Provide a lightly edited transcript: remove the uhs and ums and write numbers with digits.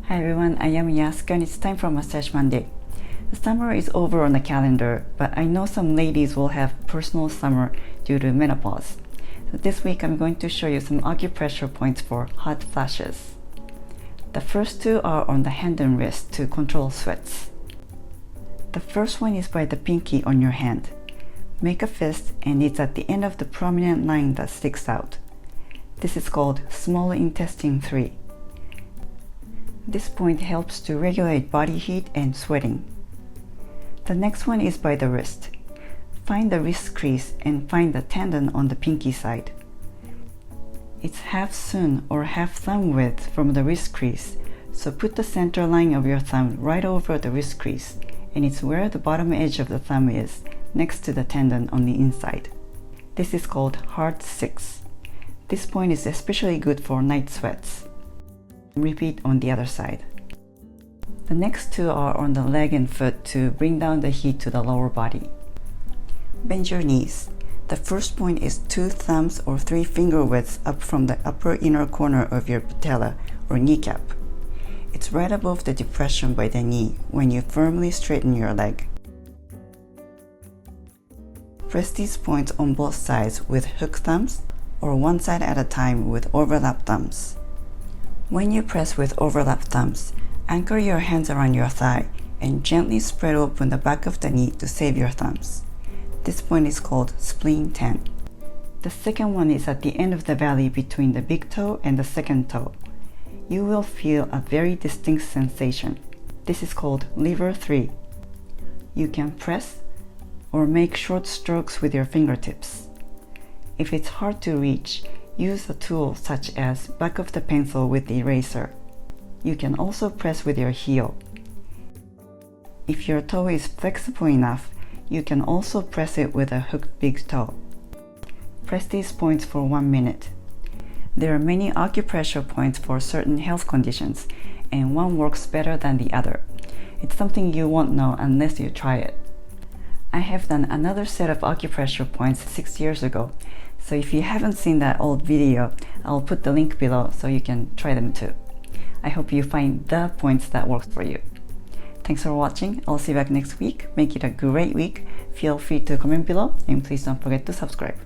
Hi everyone, I am Yasuka and it's time for Massage Monday. The summer is over on the calendar, but I know some ladies will have personal summer due to menopause. So this week I'm going to show you some acupressure points for hot flashes. The first two are on the hand and wrist to control sweats. The first one is by the pinky on your hand. Make a fist and it's at the end of the prominent line that sticks out. This is called small intestine 3. This point helps to regulate body heat and sweating. The next one is by the wrist. Find the wrist crease and find the tendon on the pinky side. It's half sun or half thumb width from the wrist crease, so put the center line of your thumb right over the wrist crease, and it's where the bottom edge of the thumb is, next to the tendon on the inside. This is called heart 6. This point is especially good for night sweats. Repeat on the other side. The next two are on the leg and foot to bring down the heat to the lower body. Bend your knees. The first point is 2 thumbs or 3 finger widths up from the upper inner corner of your patella or kneecap. It's right above the depression by the knee when you firmly straighten your leg. Press these points on both sides with hook thumbs or one side at a time with overlap thumbs. When you press with overlap thumbs, anchor your hands around your thigh and gently spread open the back of the knee to save your thumbs. This point is called spleen 10. The second one is at the end of the valley between the big toe and the second toe. You will feel a very distinct sensation. This is called lever 3. You can press or make short strokes with your fingertips. If it's hard to reach, use a tool such as back of the pencil with the eraser. You can also press with your heel. If your toe is flexible enough, you can also press it with a hooked big toe. Press these points for 1 minute. There are many acupressure points for certain health conditions, and one works better than the other. It's something you won't know unless you try it. I have done another set of acupressure points 6 years ago, so if you haven't seen that old video, I'll put the link below so you can try them too. I hope you find the points that work for you. Thanks for watching. I'll see you back next week. Make it a great week. Feel free to comment below and please don't forget to subscribe.